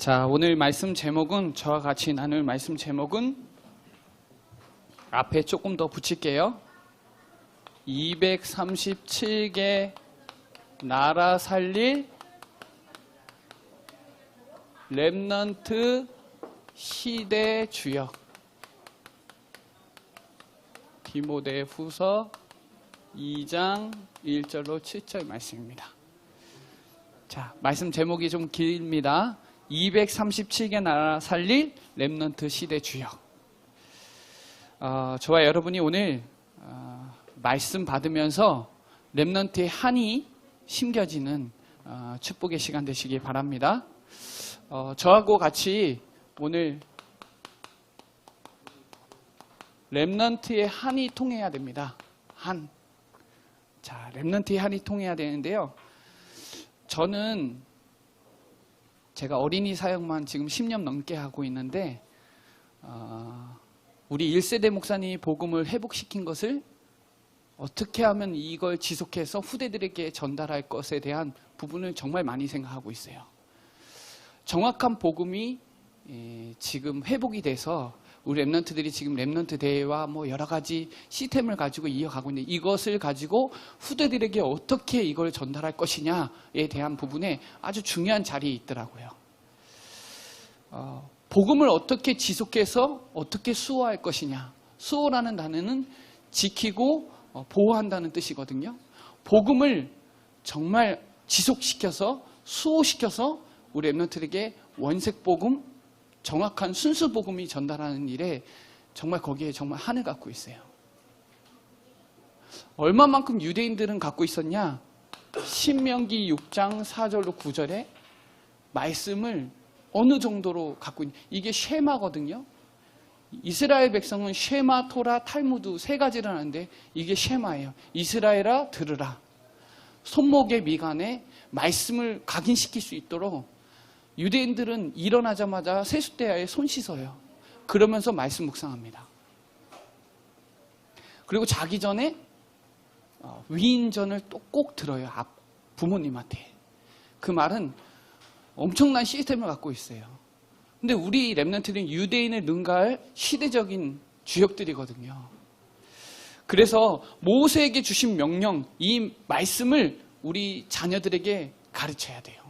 자, 오늘 말씀 제목은, 저와 같이 나눌 말씀 제목은 앞에 조금 더 붙일게요. 237개 나라 살릴 렘넌트 시대 주역. 디모데후서 2장 1절로 7절 말씀입니다. 자, 말씀 제목이 좀 길입니다. 237개 나라 살릴 렘넌트 시대 주역. 저와 여러분이 오늘 말씀 받으면서 렘넌트의 한이 심겨지는 축복의 시간 되시기 바랍니다. 저하고 같이 오늘 렘넌트의 한이 통해야 됩니다. 한. 자, 렘넌트의 한이 통해야 되는데요. 저는 제가 어린이 사역만 지금 10년 넘게 하고 있는데 우리 1세대 목사님이 복음을 회복시킨 것을 어떻게 하면 이걸 지속해서 후대들에게 전달할 것에 대한 부분을 정말 많이 생각하고 있어요. 정확한 복음이 지금 회복이 돼서 우리 렘넌트들이 지금 렘넌트 대회와 뭐 여러 가지 시스템을 가지고 이어가고 있는데, 이것을 가지고 후대들에게 어떻게 이걸 전달할 것이냐에 대한 부분에 아주 중요한 자리에 있더라고요. 복음을 어떻게 지속해서 어떻게 수호할 것이냐. 수호라는 단어는 지키고 보호한다는 뜻이거든요. 복음을 정말 지속시켜서 수호시켜서 우리 렘넌트들에게 원색 복음, 정확한 순수 복음이 전달하는 일에 정말 거기에 정말 한을 갖고 있어요. 얼마만큼 유대인들은 갖고 있었냐? 신명기 6장 4절로 9절에 말씀을 어느 정도로 갖고 있냐? 이게 쉐마거든요. 이스라엘 백성은 쉐마, 토라, 탈무드 세 가지를 하는데 이게 쉐마예요. 이스라엘아 들으라. 손목에 미간에 말씀을 각인시킬 수 있도록 유대인들은 일어나자마자 세숫대야에 손 씻어요. 그러면서 말씀 묵상합니다. 그리고 자기 전에 위인전을 또 꼭 들어요. 부모님한테. 그 말은 엄청난 시스템을 갖고 있어요. 근데 우리 렘넌트는 유대인을 능가할 시대적인 주역들이거든요. 그래서 모세에게 주신 명령, 이 말씀을 우리 자녀들에게 가르쳐야 돼요.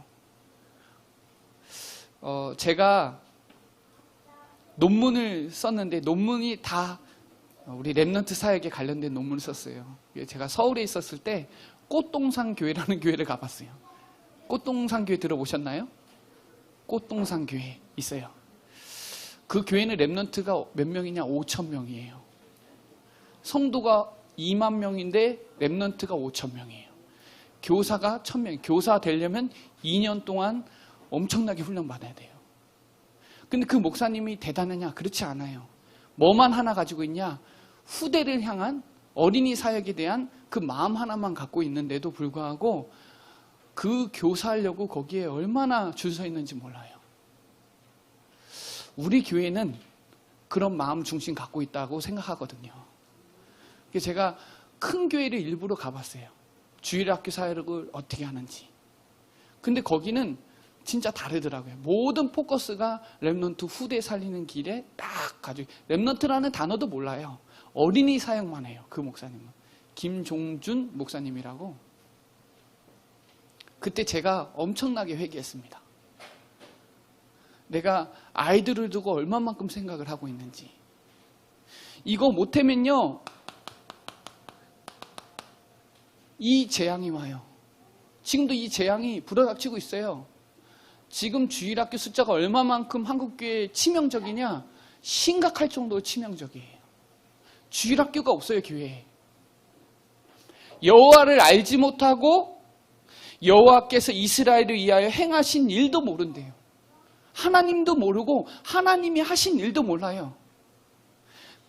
제가 논문을 썼는데 논문이 다 우리 렘넌트 사역에 관련된 논문을 썼어요. 제가 서울에 있었을 때 꽃동산 교회라는 교회를 가봤어요. 꽃동산 교회 들어보셨나요? 꽃동산 교회 있어요. 그 교회는 렘넌트가 몇 명이냐? 5천 명이에요. 성도가 2만 명인데 렘넌트가 5천 명이에요. 교사가 1,000명. 교사 되려면 2년 동안 엄청나게 훈련받아야 돼요. 근데 그 목사님이 대단하냐? 그렇지 않아요. 뭐만 하나 가지고 있냐? 후대를 향한 어린이 사역에 대한 그 마음 하나만 갖고 있는데도 불구하고 그 교사하려고 거기에 얼마나 줄 서 있는지 몰라요. 우리 교회는 그런 마음 중심 갖고 있다고 생각하거든요. 그래서 제가 큰 교회를 일부러 가봤어요. 주일학교 사역을 어떻게 하는지. 근데 거기는 진짜 다르더라고요. 모든 포커스가 렘넌트 후대 살리는 길에 딱 가지고, 렘넌트라는 단어도 몰라요. 어린이 사역만 해요. 그 목사님은. 김종준 목사님이라고. 그때 제가 엄청나게 회개했습니다. 내가 아이들을 두고 얼마만큼 생각을 하고 있는지. 이거 못하면요, 이 재앙이 와요. 지금도 이 재앙이 불어닥치고 있어요. 지금 주일학교 숫자가 얼마만큼 한국교회에 치명적이냐? 심각할 정도로 치명적이에요. 주일학교가 없어요, 교회에. 여호와를 알지 못하고 여호와께서 이스라엘을 위하여 행하신 일도 모른대요. 하나님도 모르고 하나님이 하신 일도 몰라요.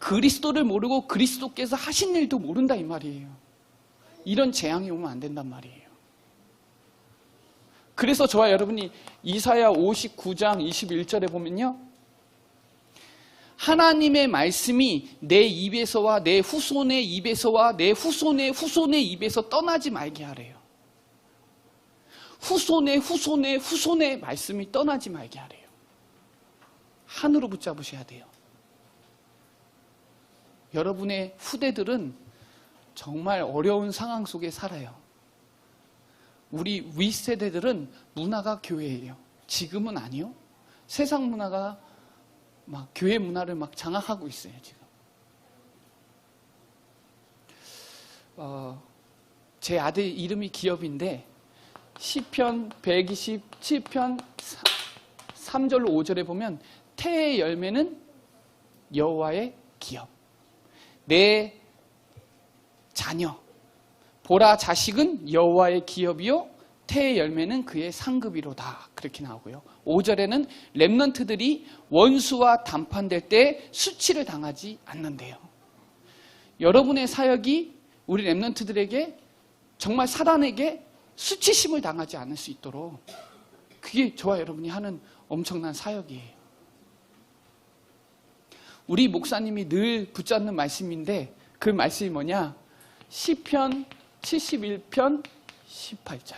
그리스도를 모르고 그리스도께서 하신 일도 모른다 이 말이에요. 이런 재앙이 오면 안 된단 말이에요. 그래서 저와 여러분이 이사야 59장 21절에 보면요, 하나님의 말씀이 내 입에서와 내 후손의 입에서와 내 후손의 후손의 입에서 떠나지 말게 하래요. 후손의 말씀이 떠나지 말게 하래요. 한으로 붙잡으셔야 돼요. 여러분의 후대들은 정말 어려운 상황 속에 살아요. 우리 윗세대들은 문화가 교회예요. 지금은 아니요. 세상 문화가 막 교회 문화를 막 장악하고 있어요, 지금. 제 아들 이름이 기업인데 시편 127편 3절로 5절에 보면 태의 열매는 여호와의 기업. 내 자녀 보라 자식은 여호와의 기업이요 태의 열매는 그의 상급이로다. 그렇게 나오고요. 5절에는 렘넌트들이 원수와 담판될 때 수치를 당하지 않는데요. 여러분의 사역이 우리 렘넌트들에게 정말 사단에게 수치심을 당하지 않을 수 있도록 그게 저와 여러분이 하는 엄청난 사역이에요. 우리 목사님이 늘 붙잡는 말씀인데 그 말씀이 뭐냐? 시편 71편 18절.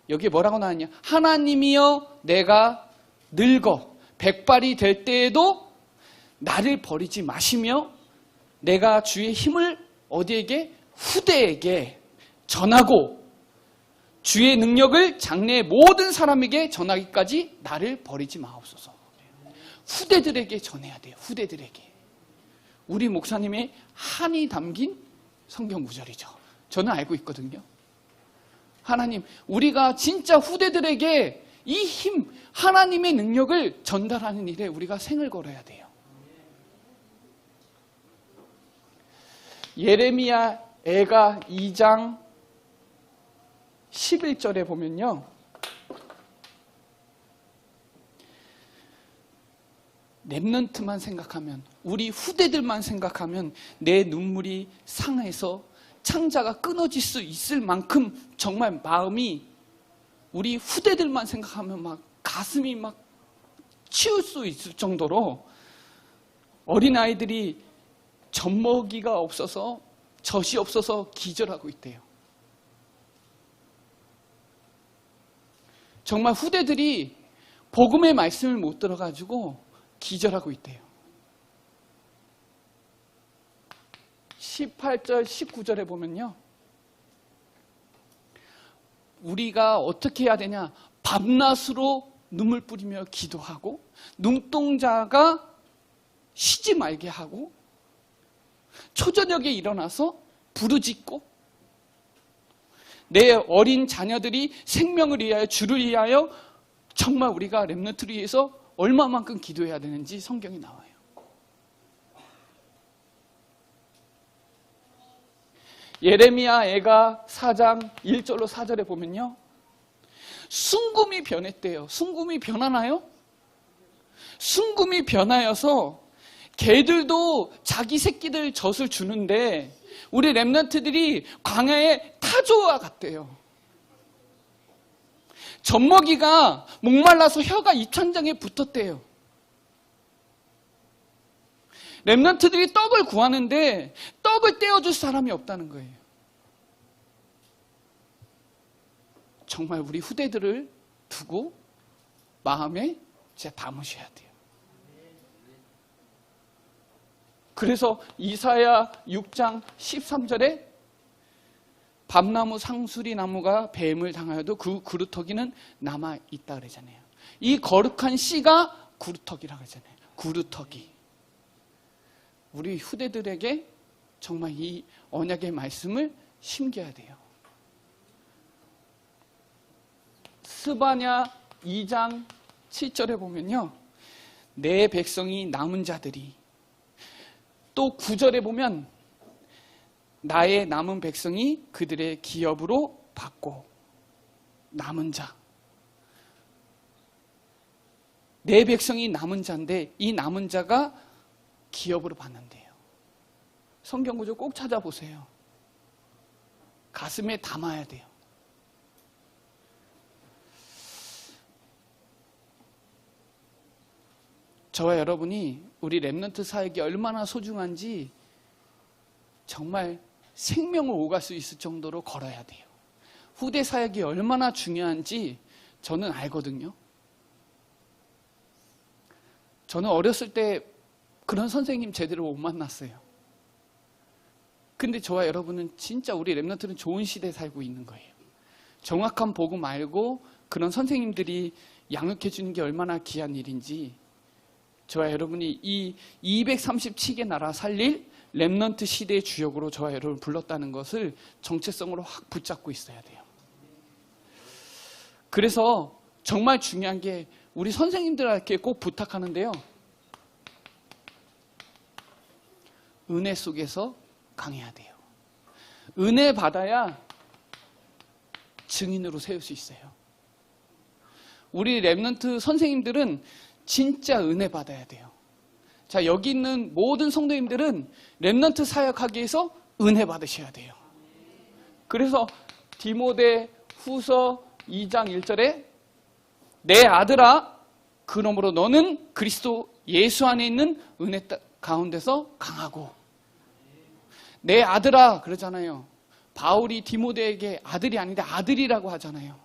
여기에 뭐라고 나왔냐? 하나님이여 내가 늙어 백발이 될 때에도 나를 버리지 마시며 내가 주의 힘을 어디에게? 후대에게 전하고 주의 능력을 장래의 모든 사람에게 전하기까지 나를 버리지 마옵소서. 후대들에게 전해야 돼요. 후대들에게. 우리 목사님의 한이 담긴 성경 구절이죠. 저는 알고 있거든요. 하나님, 우리가 진짜 후대들에게 이 힘, 하나님의 능력을 전달하는 일에 우리가 생을 걸어야 돼요. 예레미야 애가 2장 11절에 보면요. 렘넌트만 생각하면, 우리 후대들만 생각하면 내 눈물이 상해서 창자가 끊어질 수 있을 만큼 정말 마음이 우리 후대들만 생각하면 막 가슴이 막 치울 수 있을 정도로 어린아이들이 젖먹이가 없어서 젖이 없어서 기절하고 있대요. 정말 후대들이 복음의 말씀을 못 들어가지고 기절하고 있대요. 18절, 19절에 보면요. 우리가 어떻게 해야 되냐? 밤낮으로 눈물 뿌리며 기도하고 눈동자가 쉬지 말게 하고 초저녁에 일어나서 부르짖고 내 어린 자녀들이 생명을 위하여 주를 위하여 정말 우리가 렘넌트를 위해서 얼마만큼 기도해야 되는지 성경이 나와요. 예레미야 애가 4장 1절로 4절에 보면요. 순금이 변했대요. 순금이 변하나요? 순금이 변하여서 개들도 자기 새끼들 젖을 주는데 우리 렘넌트들이 광야의 타조와 같대요. 젖먹이가 목말라서 혀가 입천장에 붙었대요. 렘넌트들이 떡을 구하는데 떡을 떼어줄 사람이 없다는 거예요. 정말 우리 후대들을 두고 마음에 진짜 담으셔야 돼요. 그래서 이사야 6장 13절에 밤나무 상수리 나무가 뱀을 당하여도 그 구루터기는 남아있다 그러잖아요. 이 거룩한 씨가 구루터기라고 그러잖아요. 구루터기. 우리 후대들에게 정말 이 언약의 말씀을 심겨야 돼요. 스바냐 2장 7절에 보면요. 내 백성이 남은 자들이, 또 9절에 보면 나의 남은 백성이 그들의 기업으로 받고, 남은 자. 내 백성이 남은 자인데 이 남은 자가 기업으로 받는데요. 성경 구절 꼭 찾아보세요. 가슴에 담아야 돼요. 저와 여러분이 우리 렘넌트 사역이 얼마나 소중한지 정말 생명을 오갈 수 있을 정도로 걸어야 돼요. 후대 사역이 얼마나 중요한지 저는 알거든요. 저는 어렸을 때 그런 선생님 제대로 못 만났어요. 근데 저와 여러분은 진짜 우리 렘넌트는 좋은 시대에 살고 있는 거예요. 정확한 복음 알고 그런 선생님들이 양육해 주는 게 얼마나 귀한 일인지, 저와 여러분이 이 237개 나라 살릴 렘넌트 시대의 주역으로 저와 여러분을 불렀다는 것을 정체성으로 확 붙잡고 있어야 돼요. 그래서 정말 중요한 게 우리 선생님들에게 꼭 부탁하는데요. 은혜 속에서 강해야 돼요. 은혜 받아야 증인으로 세울 수 있어요. 우리 렘넌트 선생님들은 진짜 은혜 받아야 돼요. 자, 여기 있는 모든 성도님들은 렘넌트 사역하기 위해서 은혜 받으셔야 돼요. 그래서 디모데 후서 2장 1절에 내 아들아, 그러므로 너는 그리스도 예수 안에 있는 은혜 가운데서 강하고. 내 아들아 그러잖아요. 바울이 디모데에게 아들이 아닌데 아들이라고 하잖아요.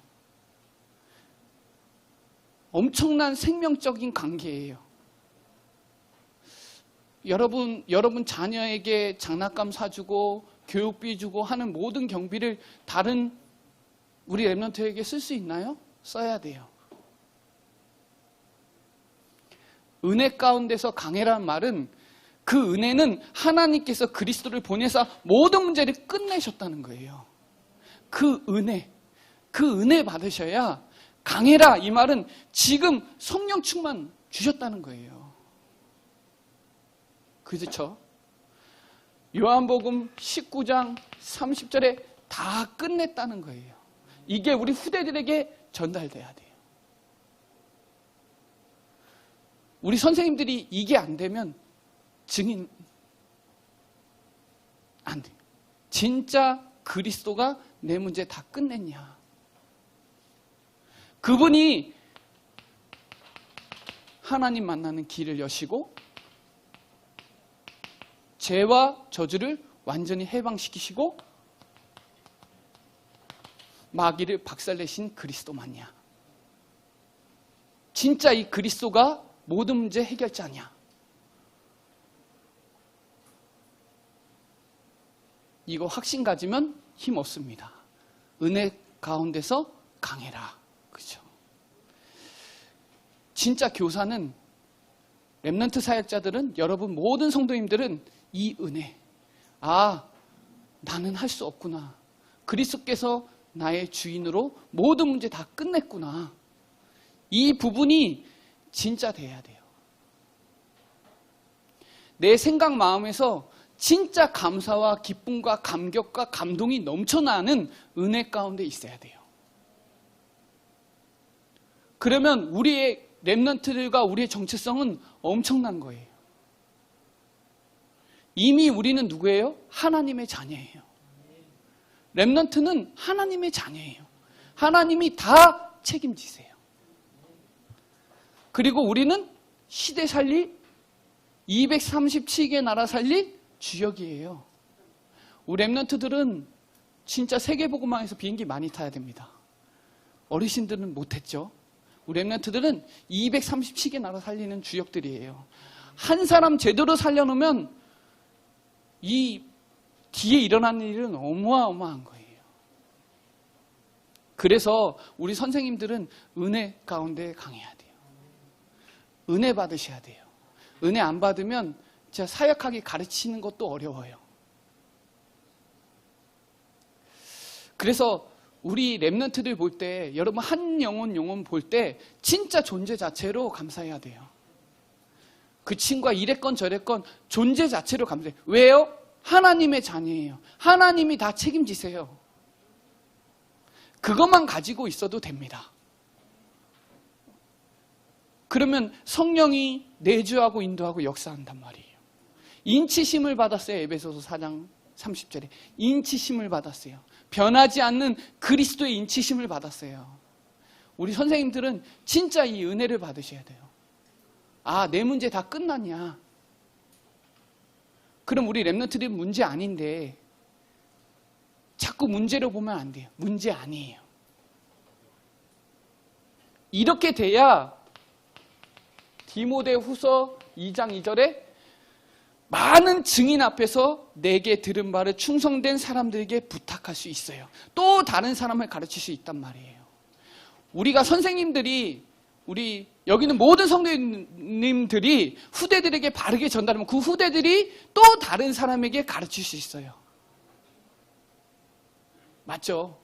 엄청난 생명적인 관계예요. 여러분 자녀에게 장난감 사주고 교육비 주고 하는 모든 경비를 다른 우리 렘넌트에게 쓸 수 있나요? 써야 돼요. 은혜 가운데서 강해라는 말은 그 은혜는 하나님께서 그리스도를 보내사 모든 문제를 끝내셨다는 거예요. 그 은혜 받으셔야 강해라, 이 말은 지금 성령 충만 주셨다는 거예요. 그렇죠? 요한복음 19장 30절에 다 끝냈다는 거예요. 이게 우리 후대들에게 전달돼야 돼요. 우리 선생님들이 이게 안 되면 증인 안 돼요. 진짜 그리스도가 내 문제 다 끝냈냐. 그분이 하나님 만나는 길을 여시고 죄와 저주를 완전히 해방시키시고 마귀를 박살내신 그리스도 맞냐. 진짜 이 그리스도가 모든 문제 해결자냐. 이거 확신 가지면 힘 없습니다. 은혜 가운데서 강해라. 그렇죠? 진짜 교사는, 렘넌트 사역자들은, 여러분 모든 성도님들은 이 은혜, 나는 할 수 없구나. 그리스도께서 나의 주인으로 모든 문제 다 끝냈구나. 이 부분이 진짜 돼야 돼요. 내 생각 마음에서 진짜 감사와 기쁨과 감격과 감동이 넘쳐나는 은혜 가운데 있어야 돼요. 그러면 우리의 렘넌트들과 우리의 정체성은 엄청난 거예요. 이미 우리는 누구예요? 하나님의 자녀예요. 렘넌트는 하나님의 자녀예요. 하나님이 다 책임지세요. 그리고 우리는 시대 살릴 237개 나라 살릴 주역이에요. 우리 렘넌트들은 진짜 세계복음왕에서 비행기 많이 타야 됩니다. 어르신들은 못했죠. 우리 렘넌트들은 237개 나라 살리는 주역들이에요. 한 사람 제대로 살려놓으면 이 뒤에 일어나는 일은 어마어마한 거예요. 그래서 우리 선생님들은 은혜 가운데 강해야 돼요. 은혜 받으셔야 돼요. 은혜 안 받으면 진짜 사역하기 가르치는 것도 어려워요. 그래서 우리 렘넌트들 볼 때, 여러분 한 영혼 볼 때 진짜 존재 자체로 감사해야 돼요. 그 친구가 이랬건 저랬건 존재 자체로 감사해요. 왜요? 하나님의 자녀예요. 하나님이 다 책임지세요. 그것만 가지고 있어도 됩니다. 그러면 성령이 내주하고 인도하고 역사한단 말이에요. 인치심을 받았어요. 에베소서 4장 30절에 인치심을 받았어요. 변하지 않는 그리스도의 인치심을 받았어요. 우리 선생님들은 진짜 이 은혜를 받으셔야 돼요. 내 문제 다 끝났냐. 그럼 우리 렘넌트들이 문제 아닌데 자꾸 문제로 보면 안 돼요. 문제 아니에요. 디모데후서 2장 2절에 많은 증인 앞에서 내게 들은 바를 충성된 사람들에게 부탁할 수 있어요. 또 다른 사람을 가르칠 수 있단 말이에요. 우리가 선생님들이, 우리 여기는 모든 성도님들이 후대들에게 바르게 전달하면 그 후대들이 또 다른 사람에게 가르칠 수 있어요. 맞죠?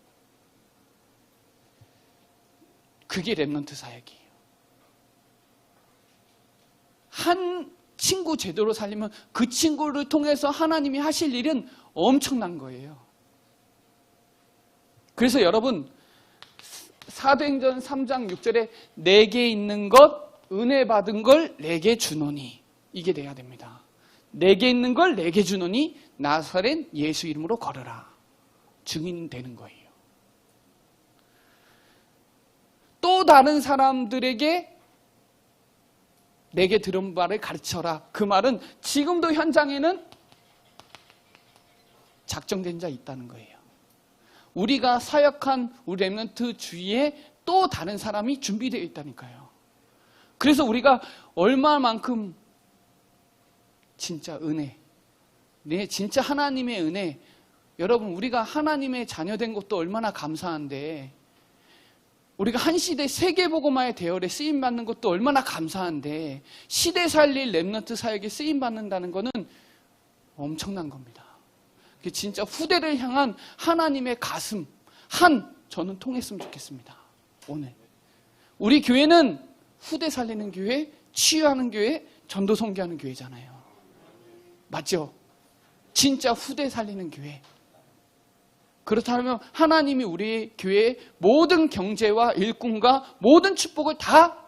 그게 렘넌트 사역이에요. 한 친구 제대로 살리면 그 친구를 통해서 하나님이 하실 일은 엄청난 거예요. 그래서 여러분, 사도행전 3장 6절에 내게 있는 것, 은혜 받은 걸 내게 주노니, 이게 돼야 됩니다. 내게 있는 걸 내게 주노니 나사렛 예수 이름으로 걸어라. 증인되는 거예요. 또 다른 사람들에게 내게 들은 바를 가르쳐라. 그 말은 지금도 현장에는 작정된 자 있다는 거예요. 우리가 사역한 우리 렘넌트 주위에 또 다른 사람이 준비되어 있다니까요. 그래서 우리가 얼마만큼 진짜 은혜, 진짜 하나님의 은혜, 여러분 우리가 하나님의 자녀된 것도 얼마나 감사한데, 우리가 한 시대 세계복음화의 대열에 쓰임받는 것도 얼마나 감사한데, 시대 살릴 렘넌트 사역에 쓰임받는다는 것은 엄청난 겁니다. 진짜 후대를 향한 하나님의 가슴, 저는 통했으면 좋겠습니다. 오늘 우리 교회는 후대 살리는 교회, 치유하는 교회, 전도 선교하는 교회잖아요. 맞죠? 진짜 후대 살리는 교회. 그렇다면 하나님이 우리 교회의 모든 경제와 일꾼과 모든 축복을 다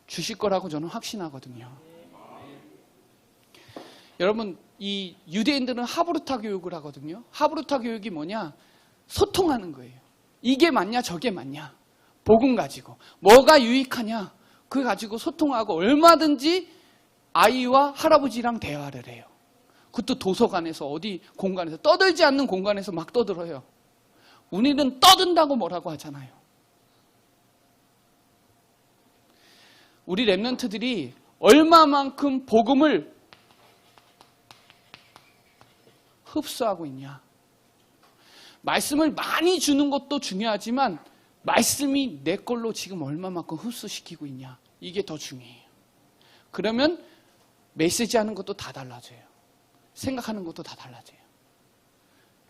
주실 거라고 저는 확신하거든요. 여러분, 이 유대인들은 하브루타 교육을 하거든요. 하브루타 교육이 뭐냐? 소통하는 거예요. 이게 맞냐 저게 맞냐, 복음 가지고 뭐가 유익하냐, 그거 가지고 소통하고 얼마든지 아이와 할아버지랑 대화를 해요. 그것도 도서관에서, 어디 공간에서, 떠들지 않는 공간에서 막 떠들어요. 우리는 떠든다고 뭐라고 하잖아요. 우리 렘넌트들이 얼마만큼 복음을 흡수하고 있냐. 말씀을 많이 주는 것도 중요하지만 말씀이 내 걸로 지금 얼마만큼 흡수시키고 있냐, 이게 더 중요해요. 그러면 메시지 하는 것도 다 달라져요. 생각하는 것도 다 달라져요.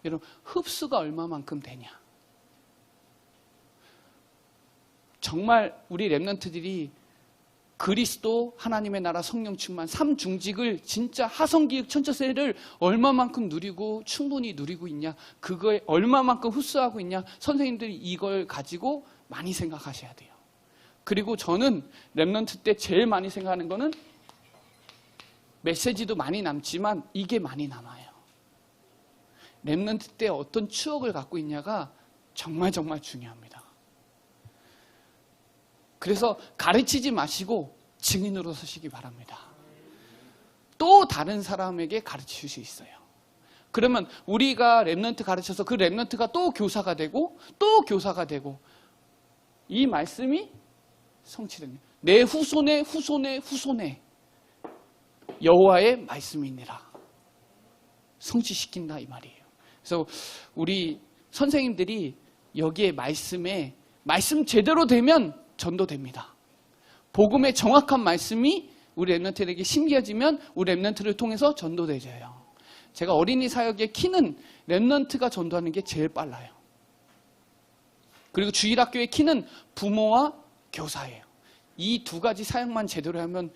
여러분, 흡수가 얼마만큼 되냐. 정말 우리 렘넌트들이 그리스도, 하나님의 나라, 성령 충만, 삼중직을 진짜 하성기획 천처세를 얼마만큼 누리고 충분히 누리고 있냐, 그거에 얼마만큼 흡수하고 있냐, 선생님들이 이걸 가지고 많이 생각하셔야 돼요. 그리고 저는 렘넌트 때 제일 많이 생각하는 거는 메시지도 많이 남지만 이게 많이 남아요. 렘넌트 때 어떤 추억을 갖고 있냐가 정말 중요합니다. 그래서 가르치지 마시고 증인으로 서시기 바랍니다. 또 다른 사람에게 가르칠 수 있어요. 그러면 우리가 렘넌트 가르쳐서 그 렘넌트가 또 교사가 되고 또 교사가 되고, 이 말씀이 성취됩니다. 내 후손의 후손의 후손의 여호와의 말씀이니라. 성취시킨다, 이 말이에요. 그래서 우리 선생님들이 여기에 말씀 제대로 되면 전도됩니다. 복음의 정확한 말씀이 우리 렘넌트에게 심겨지면 우리 렘넌트를 통해서 전도되져요. 제가 어린이 사역의 키는 렘넌트가 전도하는 게 제일 빨라요. 그리고 주일학교의 키는 부모와 교사예요. 이 두 가지 사역만 제대로 하면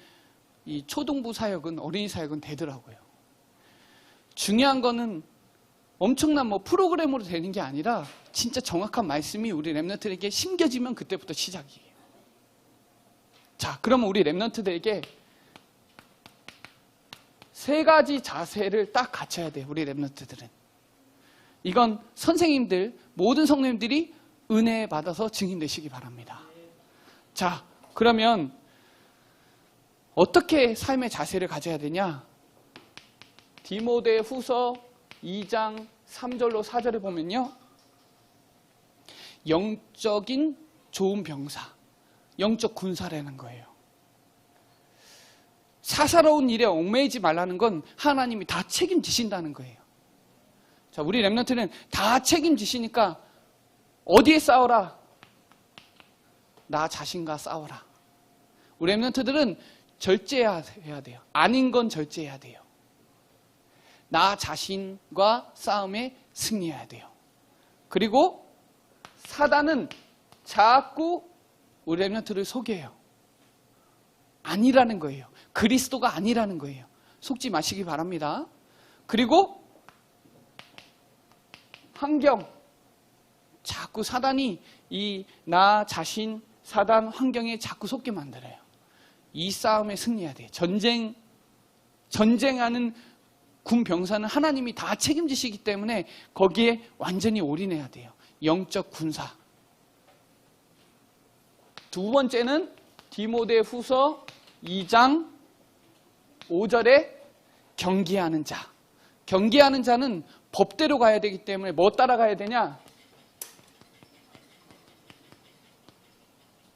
이 초등부 사역은, 어린이 사역은 되더라고요. 중요한 거는 엄청난 프로그램으로 되는 게 아니라 진짜 정확한 말씀이 우리 렘넌트에게 심겨지면 그때부터 시작이에요. 자, 그러면 우리 렘넌트들에게 세 가지 자세를 딱 갖춰야 돼요. 우리 렘넌트들은. 이건 선생님들, 모든 성도님들이 은혜 받아서 증인되시기 바랍니다. 자, 그러면 어떻게 삶의 자세를 가져야 되냐? 디모데후서 2장 3절로 4절을 보면요, 영적인 좋은 병사, 영적 군사라는 거예요. 사사로운 일에 얽매이지 말라는 건 하나님이 다 책임지신다는 거예요. 자, 우리 렘넌트는 다 책임지시니까 어디에 싸워라? 나 자신과 싸워라. 우리 렘넌트들은 절제해야 돼요. 아닌 건 절제해야 돼요. 나 자신과 싸움에 승리해야 돼요. 그리고 사단은 자꾸 우리 렘넌트를 속여요. 아니라는 거예요. 그리스도가 아니라는 거예요. 속지 마시기 바랍니다. 그리고 환경, 자꾸 사단이 이 나 자신, 사단, 환경에 자꾸 속게 만들어요. 이 싸움에 승리해야 돼요. 전쟁하는 군 병사는 하나님이 다 책임지시기 때문에 거기에 완전히 올인해야 돼요. 영적 군사. 두 번째는 디모데후서 2장 5절에 경계하는 자. 경계하는 자는 법대로 가야 되기 때문에 뭐 따라가야 되냐?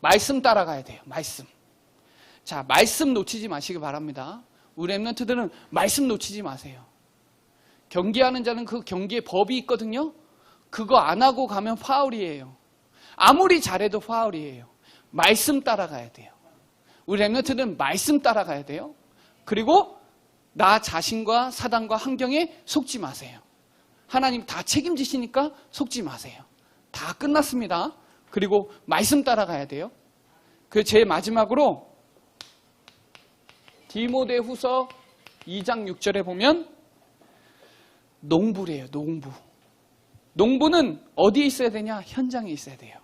말씀 따라가야 돼요. 말씀. 자, 말씀 놓치지 마시기 바랍니다. 우리 렘넌트들은 말씀 놓치지 마세요. 경계하는 자는 그 경계에 법이 있거든요. 그거 안 하고 가면 파울이에요. 아무리 잘해도 파울이에요. 말씀 따라가야 돼요. 우리 렘넌트는 말씀 따라가야 돼요. 그리고 나 자신과 사단과 환경에 속지 마세요. 하나님 다 책임지시니까 속지 마세요. 다 끝났습니다. 그리고 말씀 따라가야 돼요. 그 제일 마지막으로 디모데후서 2장 6절에 보면 농부래요. 농부. 농부는 어디에 있어야 되냐? 현장에 있어야 돼요.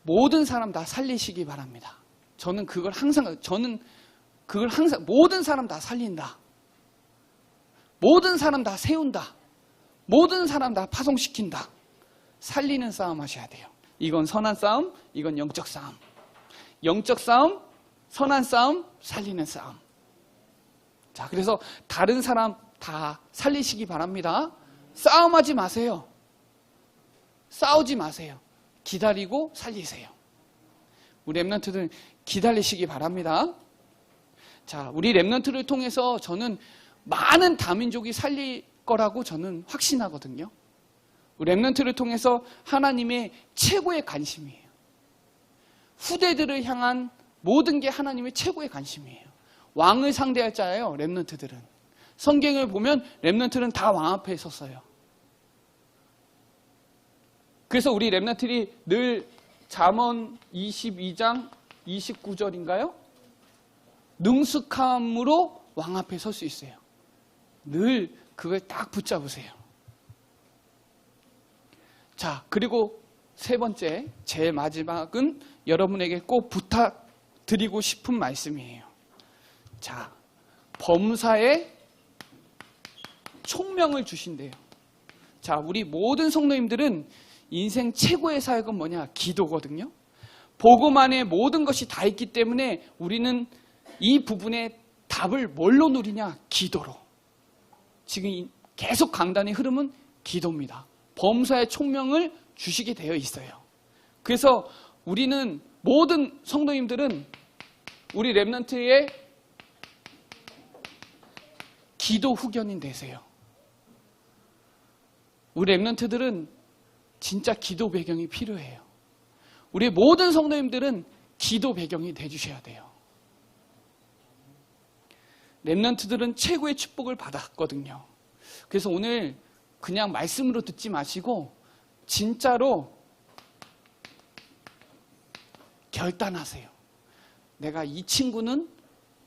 모든 사람 다 살리시기 바랍니다. 저는 그걸 항상 모든 사람 다 살린다. 모든 사람 다 세운다. 모든 사람 다 파송시킨다. 살리는 싸움 하셔야 돼요. 이건 선한 싸움, 이건 영적 싸움. 영적 싸움, 선한 싸움, 살리는 싸움. 자, 그래서 다른 사람 다 살리시기 바랍니다. 싸움하지 마세요. 싸우지 마세요. 기다리고 살리세요. 우리 렘넌트들 기다리시기 바랍니다. 자, 우리 렘넌트를 통해서 저는 많은 다민족이 살릴 거라고 저는 확신하거든요. 우리 렘넌트를 통해서 하나님의 최고의 관심이에요. 후대들을 향한 모든 게 하나님의 최고의 관심이에요. 왕을 상대할 자예요, 렘넌트들은. 성경을 보면 렘넌트는 다 왕 앞에 섰어요. 그래서 우리 렘넌트들이 늘 잠언 22장 29절인가요? 능숙함으로 왕 앞에 설 수 있어요. 늘 그걸 딱 붙잡으세요. 자, 그리고 세 번째, 제일 마지막은 여러분에게 꼭 부탁드리고 싶은 말씀이에요. 자, 범사에 총명을 주신대요. 자, 우리 모든 성도님들은 인생 최고의 사역은 뭐냐? 기도거든요. 복음 안에 모든 것이 다 있기 때문에 우리는 이 부분의 답을 뭘로 누리냐? 기도로. 지금 계속 강단의 흐름은 기도입니다. 범사의 총명을 주시게 되어 있어요. 그래서 우리는 모든 성도님들은 우리 렘넌트의 기도 후견인 되세요. 우리 렘넌트들은 진짜 기도 배경이 필요해요. 우리 모든 성도님들은 기도 배경이 돼주셔야 돼요. 렘넌트들은 최고의 축복을 받았거든요. 그래서 오늘 그냥 말씀으로 듣지 마시고 진짜로 결단하세요. 내가 이 친구는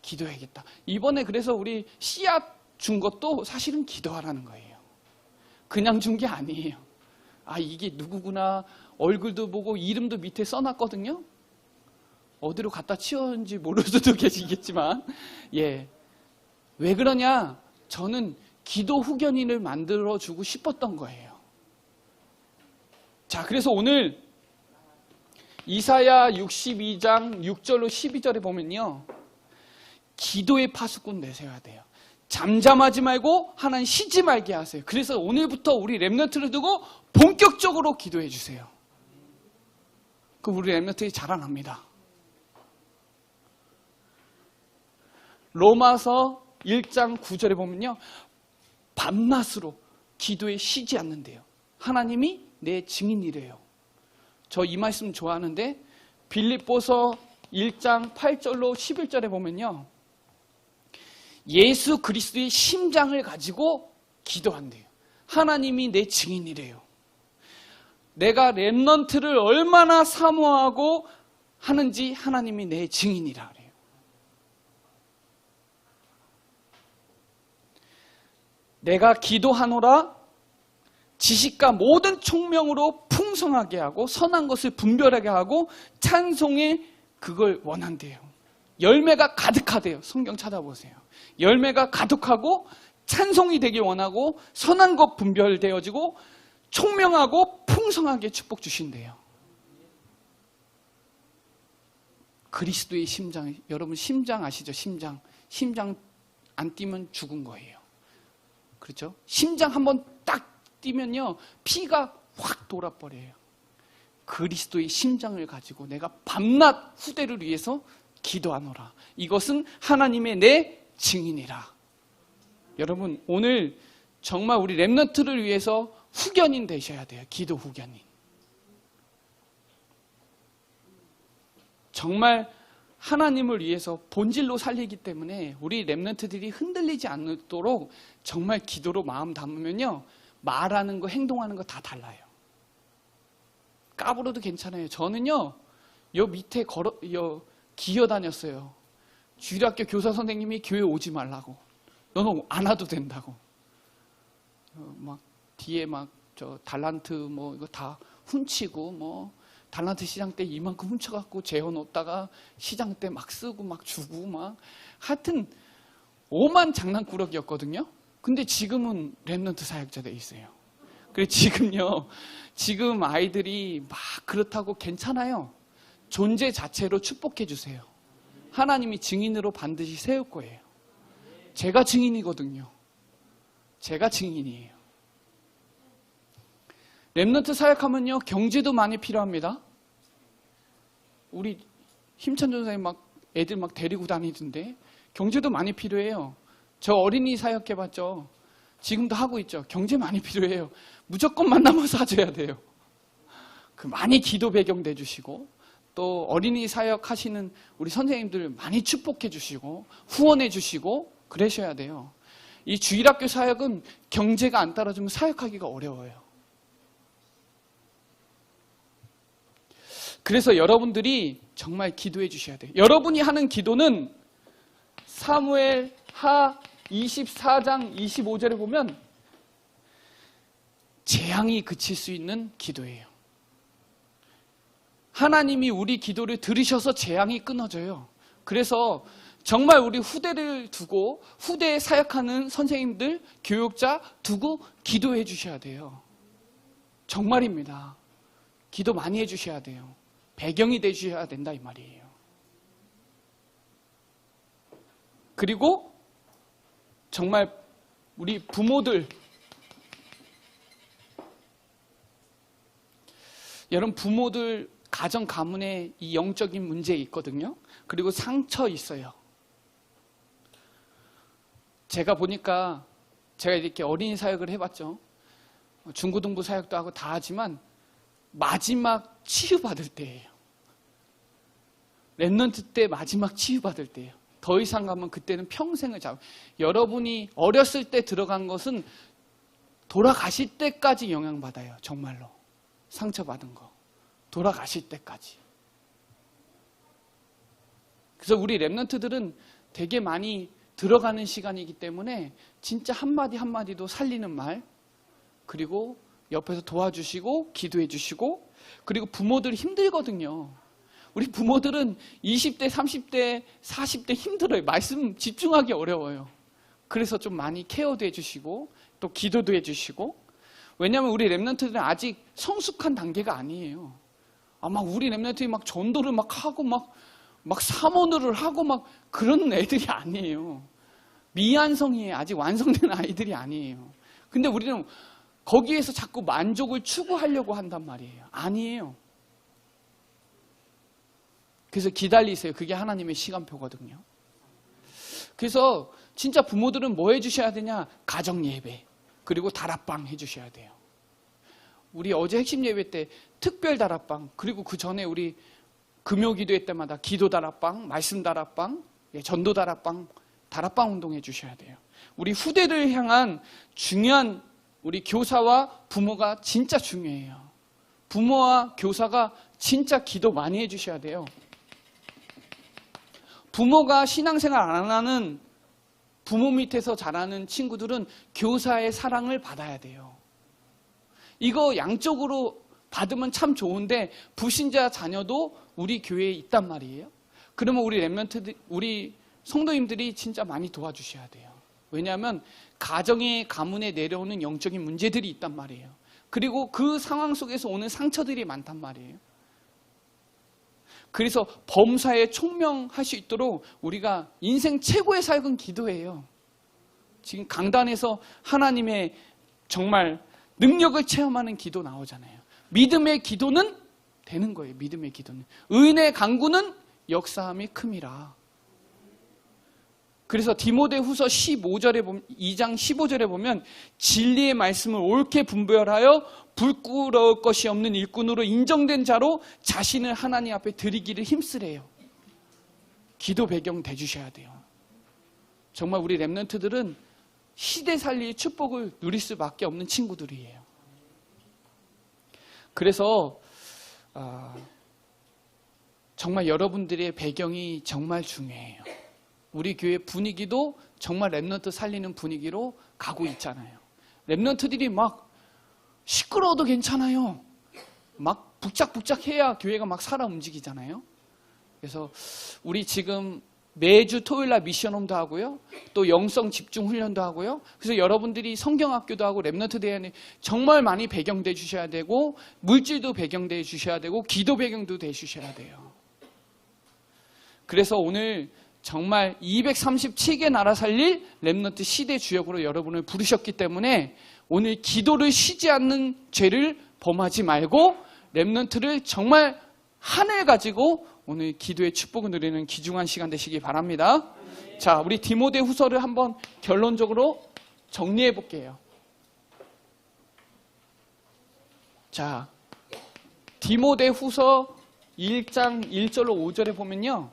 기도해야겠다. 이번에 그래서 우리 씨앗 준 것도 사실은 기도하라는 거예요. 그냥 준 게 아니에요. 아, 이게 누구구나. 얼굴도 보고 이름도 밑에 써놨거든요. 어디로 갖다 치웠는지 모를 수도 계시겠지만, 예. 왜 그러냐? 저는 기도 후견인을 만들어주고 싶었던 거예요. 자, 그래서 오늘 이사야 62장 6절로 12절에 보면요. 기도의 파수꾼 내세워야 돼요. 잠잠하지 말고 하나님 쉬지 말게 하세요. 그래서 오늘부터 우리 렘넌트를 두고 본격적으로 기도해 주세요. 그럼 우리 렘넌트들이 자라납니다. 로마서 1장 9절에 보면요. 밤낮으로 기도에 쉬지 않는데요. 하나님이 내 증인이래요. 저 이 말씀 좋아하는데 빌립보서 1장 8절로 11절에 보면요. 예수 그리스도의 심장을 가지고 기도한대요. 하나님이 내 증인이래요. 내가 렘넌트를 얼마나 사모하고 하는지 하나님이 내 증인이라 그래요. 내가 기도하노라 지식과 모든 총명으로 풍성하게 하고 선한 것을 분별하게 하고 찬송에 그걸 원한대요. 열매가 가득하대요. 성경 찾아보세요. 열매가 가득하고 찬송이 되길 원하고 선한 것 분별되어지고 총명하고 풍성하게 축복 주신대요. 그리스도의 심장, 여러분 심장 아시죠? 심장 안 뛰면 죽은 거예요. 그렇죠? 심장 한번 딱 뛰면요 피가 확 돌아버려요. 그리스도의 심장을 가지고 내가 밤낮 후대를 위해서 기도하노라. 이것은 하나님의 내 증인이라. 여러분 오늘 정말 우리 렘넌트를 위해서 후견인 되셔야 돼요. 기도 후견인. 정말 하나님을 위해서 본질로 살리기 때문에 우리 렘넌트들이 흔들리지 않도록 정말 기도로 마음 담으면요 말하는 거 행동하는 거 다 달라요. 까불어도 괜찮아요. 저는요 요 밑에 기어 다녔어요. 주일학교 교사 선생님이 교회 오지 말라고. 너는 안 와도 된다고. 막 뒤에 막 저 달란트 뭐 이거 다 훔치고 뭐 달란트 시장 때 이만큼 훔쳐갖고 재워놓다가 시장 때 막 쓰고 막 주고 막 하여튼 오만 장난꾸러기였거든요. 근데 지금은 렘넌트 사역자 돼 있어요. 그래 지금 아이들이 막 그렇다고 괜찮아요. 존재 자체로 축복해 주세요. 하나님이 증인으로 반드시 세울 거예요. 제가 증인이거든요. 제가 증인이에요. 렘넌트 사역하면요 경제도 많이 필요합니다. 우리 힘찬 전사님 막 애들 막 데리고 다니던데 경제도 많이 필요해요. 저 어린이 사역해봤죠. 지금도 하고 있죠. 경제 많이 필요해요. 무조건 만나면 사줘야 돼요. 그 많이 기도 배경 내주시고 또 어린이 사역하시는 우리 선생님들 많이 축복해 주시고 후원해 주시고 그러셔야 돼요. 이 주일학교 사역은 경제가 안 따라주면 사역하기가 어려워요. 그래서 여러분들이 정말 기도해 주셔야 돼요. 여러분이 하는 기도는 사무엘 하 24장 25절에 보면 재앙이 그칠 수 있는 기도예요. 하나님이 우리 기도를 들으셔서 재앙이 끊어져요. 그래서 정말 우리 후대를 두고 후대에 사역하는 선생님들, 교육자 두고 기도해 주셔야 돼요. 정말입니다. 기도 많이 해 주셔야 돼요. 배경이 되셔야 된다 이 말이에요. 그리고 정말 우리 부모들, 여러분 부모들 가정 가문에 이 영적인 문제 있거든요. 그리고 상처 있어요. 제가 보니까 제가 이렇게 어린이 사역을 해봤죠. 중고등부 사역도 하고 다 하지만 마지막 치유받을 때예요. 렘넌트 때 마지막 치유받을 때예요. 더 이상 가면 그때는 평생을 여러분이 어렸을 때 들어간 것은 돌아가실 때까지 영향받아요. 정말로. 상처받은 거. 돌아가실 때까지. 그래서 우리 렘넌트들은 되게 많이 들어가는 시간이기 때문에 진짜 한마디 한마디도 살리는 말, 그리고 옆에서 도와주시고 기도해 주시고, 그리고 부모들 힘들거든요. 우리 부모들은 20대, 30대, 40대 힘들어요. 말씀 집중하기 어려워요. 그래서 좀 많이 케어도 해주시고 또 기도도 해주시고. 왜냐하면 우리 렘넌트들은 아직 성숙한 단계가 아니에요. 아마 우리 렘넌트들이 막 전도를 막 하고 막 사모를 하고 막 그런 애들이 아니에요. 미완성이에요. 아직 완성된 아이들이 아니에요. 근데 우리는 거기에서 자꾸 만족을 추구하려고 한단 말이에요. 아니에요. 그래서 기다리세요. 그게 하나님의 시간표거든요. 그래서 진짜 부모들은 뭐 해주셔야 되냐? 가정 예배, 그리고 다락방 해주셔야 돼요. 우리 어제 핵심 예배 때 특별 다락방, 그리고 그 전에 우리 금요 기도회 때마다 기도 다락방, 말씀 다락방, 전도 다락방, 다락방 운동 해주셔야 돼요. 우리 후대를 향한 중요한 우리 교사와 부모가 진짜 중요해요. 부모와 교사가 진짜 기도 많이 해주셔야 돼요. 부모가 신앙생활 안 하는 부모 밑에서 자라는 친구들은 교사의 사랑을 받아야 돼요. 이거 양쪽으로 받으면 참 좋은데 불신자 자녀도 우리 교회에 있단 말이에요. 그러면 우리 렘넌트들, 우리 성도님들이 진짜 많이 도와주셔야 돼요. 왜냐하면 가정의 가문에 내려오는 영적인 문제들이 있단 말이에요. 그리고 그 상황 속에서 오는 상처들이 많단 말이에요. 그래서 범사에 총명할 수 있도록 우리가 인생 최고의 사역은 기도예요. 지금 강단에서 하나님의 정말 능력을 체험하는 기도 나오잖아요. 믿음의 기도는 되는 거예요. 믿음의 기도는. 의인의 간구는 역사함이 큼이라. 그래서 디모데후서 2장 15절에 보면 진리의 말씀을 옳게 분별하여 부끄러울 것이 없는 일꾼으로 인정된 자로 자신을 하나님 앞에 드리기를 힘쓰래요. 기도 배경 돼주셔야 돼요. 정말 우리 렘넌트들은 시대 살리의 축복을 누릴 수밖에 없는 친구들이에요. 그래서 정말 여러분들의 배경이 정말 중요해요. 우리 교회 분위기도 정말 렘넌트 살리는 분위기로 가고 있잖아요. 렘넌트들이 막 시끄러워도 괜찮아요. 막 북적북적해야 교회가 막 살아 움직이잖아요. 그래서 우리 지금 매주 토요일날 미션홈도 하고요. 또 영성 집중 훈련도 하고요. 그래서 여러분들이 성경학교도 하고 렘넌트 대회에 정말 많이 배경돼 주셔야 되고 물질도 배경돼 주셔야 되고 기도 배경도 돼 주셔야 돼요. 그래서 오늘 정말 237개 나라 살릴 렘넌트 시대 주역으로 여러분을 부르셨기 때문에 오늘 기도를 쉬지 않는 죄를 범하지 말고 렘넌트를 정말 한을 가지고 오늘 기도의 축복을 누리는 귀중한 시간 되시기 바랍니다. 자, 우리 디모데후서를 한번 결론적으로 정리해 볼게요. 자, 디모데후서 1장 1절로 5절에 보면요.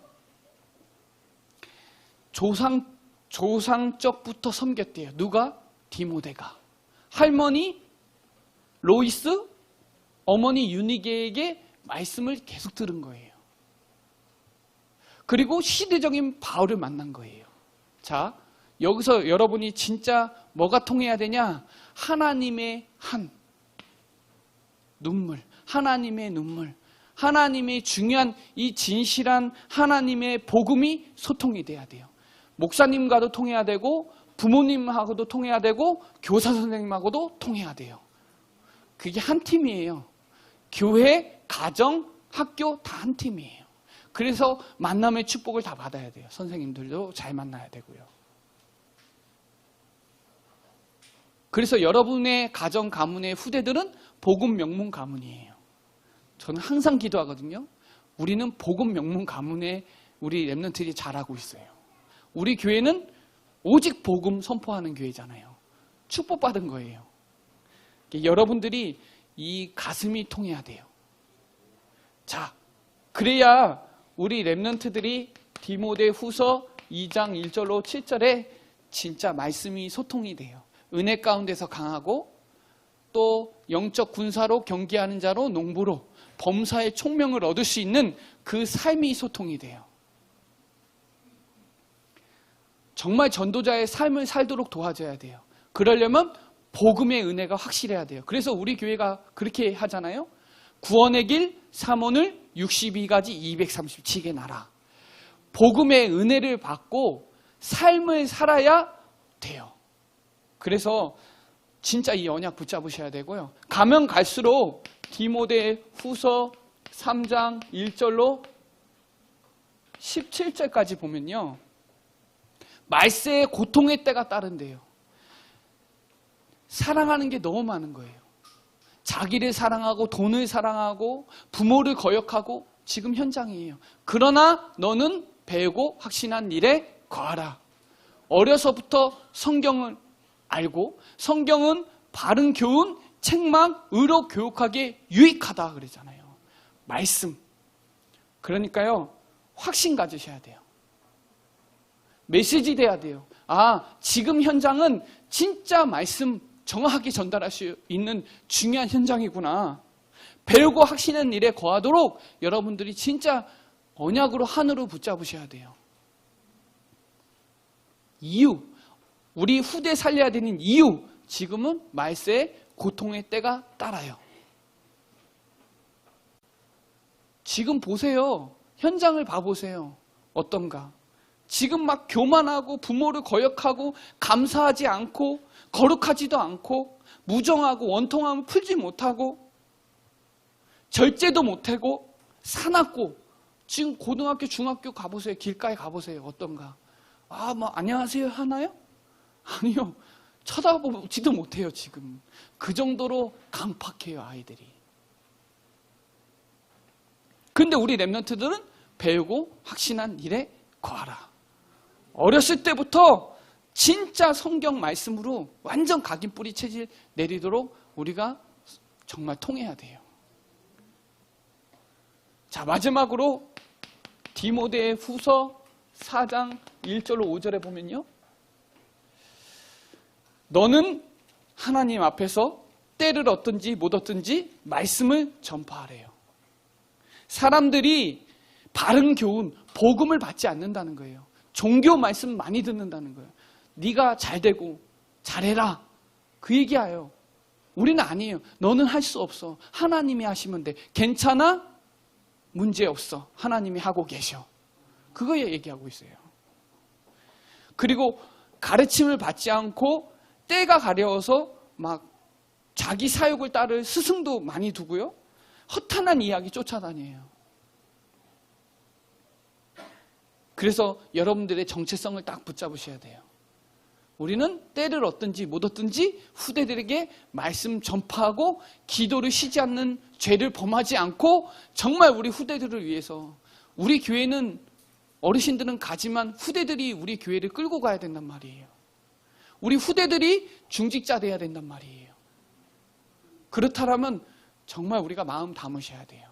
조상적부터 섬겼대요. 누가? 디모데가. 할머니 로이스, 어머니 유니게에게 말씀을 계속 들은 거예요. 그리고 시대적인 바울을 만난 거예요. 자, 여기서 여러분이 진짜 뭐가 통해야 되냐? 하나님의 눈물, 하나님의 눈물, 하나님의 중요한 이 진실한 하나님의 복음이 소통이 돼야 돼요. 목사님과도 통해야 되고 부모님하고도 통해야 되고 교사 선생님하고도 통해야 돼요. 그게 한 팀이에요. 교회, 가정, 학교 다 한 팀이에요. 그래서 만남의 축복을 다 받아야 돼요. 선생님들도 잘 만나야 되고요. 그래서 여러분의 가정 가문의 후대들은 복음 명문 가문이에요. 저는 항상 기도하거든요. 우리는 복음 명문 가문에 우리 렘넌트들이 잘하고 있어요. 우리 교회는 오직 복음 선포하는 교회잖아요. 축복받은 거예요. 여러분들이 이 가슴이 통해야 돼요. 자, 그래야 우리 렘넌트들이 디모데후서 2장 1절로 7절에 진짜 말씀이 소통이 돼요. 은혜 가운데서 강하고 또 영적 군사로 경계하는 자로 농부로 범사의 총명을 얻을 수 있는 그 삶이 소통이 돼요. 정말 전도자의 삶을 살도록 도와줘야 돼요. 그러려면 복음의 은혜가 확실해야 돼요. 그래서 우리 교회가 그렇게 하잖아요. 구원의 길, 삼원을 62가지 237개 나라. 복음의 은혜를 받고 삶을 살아야 돼요. 그래서 진짜 이 언약 붙잡으셔야 되고요. 가면 갈수록 디모데후서 3장 1절로 17절까지 보면요. 말세의 고통의 때가 따른대요. 사랑하는 게 너무 많은 거예요. 자기를 사랑하고 돈을 사랑하고 부모를 거역하고 지금 현장이에요. 그러나 너는 배우고 확신한 일에 거하라. 어려서부터 성경을 알고 성경은 바른 교훈, 책망, 의로 교육하기에 유익하다 그러잖아요. 말씀. 그러니까요, 확신 가지셔야 돼요. 메시지 돼야 돼요. 아, 지금 현장은 진짜 말씀 정확하게 전달할 수 있는 중요한 현장이구나. 배우고 확신하는 일에 거하도록 여러분들이 진짜 언약으로 하늘을 붙잡으셔야 돼요. 이유, 우리 후대 살려야 되는 이유, 지금은 말세의 고통의 때가 따라요. 지금 보세요. 현장을 봐보세요. 어떤가? 지금 막 교만하고 부모를 거역하고 감사하지 않고 거룩하지도 않고 무정하고 원통함을 풀지 못하고 절제도 못하고 사납고 지금 고등학교 중학교 가보세요. 길가에 가보세요. 어떤가? 아, 뭐 안녕하세요 하나요? 아니요. 쳐다보지도 못해요. 지금 그 정도로 강팍해요. 아이들이. 근데 우리 렘넌트들은 배우고 확신한 일에 거하라. 어렸을 때부터 진짜 성경 말씀으로 완전 각인뿌리 체질 내리도록 우리가 정말 통해야 돼요. 자, 마지막으로 디모데 후서 4장 1절로 5절에 보면요. 너는 하나님 앞에서 때를 얻든지 못 얻든지 말씀을 전파하래요. 사람들이 바른 교훈, 복음을 받지 않는다는 거예요. 종교 말씀 많이 듣는다는 거예요. 네가 잘되고 잘해라. 그 얘기예요. 우리는 아니에요. 너는 할 수 없어. 하나님이 하시면 돼. 괜찮아? 문제 없어. 하나님이 하고 계셔. 그거 얘기하고 있어요. 그리고 가르침을 받지 않고 때가 가려워서 막 자기 사욕을 따를 스승도 많이 두고요. 허탄한 이야기 쫓아다녀요. 그래서 여러분들의 정체성을 딱 붙잡으셔야 돼요. 우리는 때를 얻든지 못 얻든지 후대들에게 말씀 전파하고 기도를 쉬지 않는 죄를 범하지 않고 정말 우리 후대들을 위해서 우리 교회는 어르신들은 가지만 후대들이 우리 교회를 끌고 가야 된단 말이에요. 우리 후대들이 중직자 돼야 된단 말이에요. 그렇다면 정말 우리가 마음 담으셔야 돼요.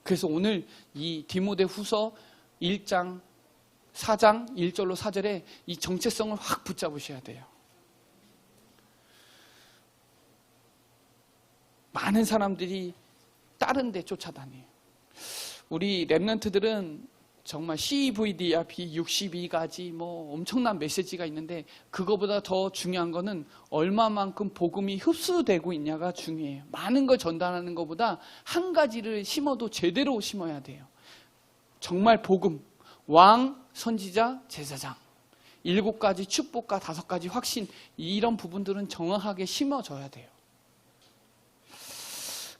그래서 오늘 이 디모데 후서 1장 4장 1절로 4절에 이 정체성을 확 붙잡으셔야 돼요. 많은 사람들이 다른 데 쫓아다녀요. 우리 렘넌트들은 정말 CVD야 B62가지 뭐 엄청난 메시지가 있는데 그거보다 더 중요한 거는 얼마만큼 복음이 흡수되고 있냐가 중요해요. 많은 걸 전달하는 것보다 한 가지를 심어도 제대로 심어야 돼요. 정말 복음, 왕, 선지자, 제사장 7가지 축복과 5가지 확신 이런 부분들은 정확하게 심어져야 돼요.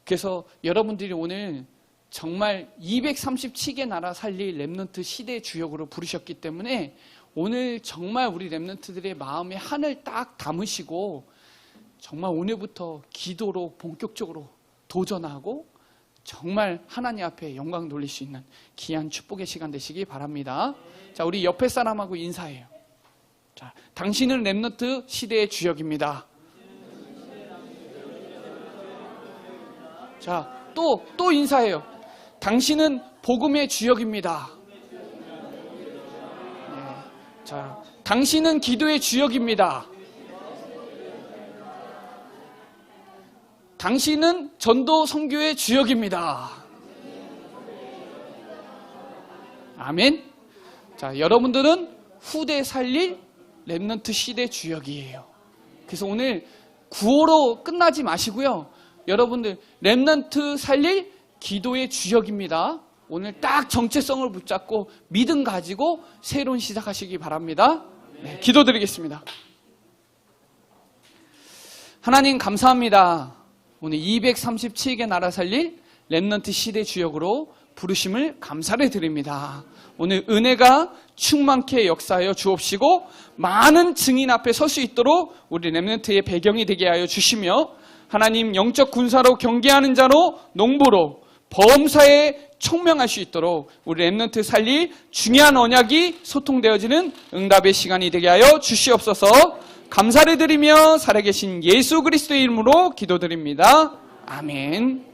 그래서 여러분들이 오늘 정말 237개 나라 살릴 렘넌트 시대 주역으로 부르셨기 때문에 오늘 정말 우리 렘넌트들의 마음에 한을 딱 담으시고 정말 오늘부터 기도로 본격적으로 도전하고 정말 하나님 앞에 영광 돌릴 수 있는 귀한 축복의 시간 되시기 바랍니다. 자, 우리 옆에 사람하고 인사해요. 자, 당신은 렘넌트 시대의 주역입니다. 자, 또 인사해요. 당신은 복음의 주역입니다. 네. 자, 당신은 기도의 주역입니다. 당신은 전도 선교의 주역입니다. 아멘. 자, 여러분들은 후대 살릴 렘넌트 시대 주역이에요. 그래서 오늘 구호로 끝나지 마시고요. 여러분들 렘넌트 살릴 기도의 주역입니다. 오늘 딱 정체성을 붙잡고 믿음 가지고 새로운 시작하시기 바랍니다. 네, 기도드리겠습니다. 하나님 감사합니다. 오늘 237개 나라 살릴 렘넌트 시대 주역으로 부르심을 감사를 드립니다. 오늘 은혜가 충만케 역사하여 주옵시고 많은 증인 앞에 설 수 있도록 우리 렘넌트의 배경이 되게 하여 주시며 하나님 영적 군사로 경계하는 자로 농부로 범사에 청명할 수 있도록 우리 렘넌트 살릴 중요한 언약이 소통되어지는 응답의 시간이 되게 하여 주시옵소서. 감사를 드리며 살아계신 예수 그리스도의 이름으로 기도드립니다. 아멘.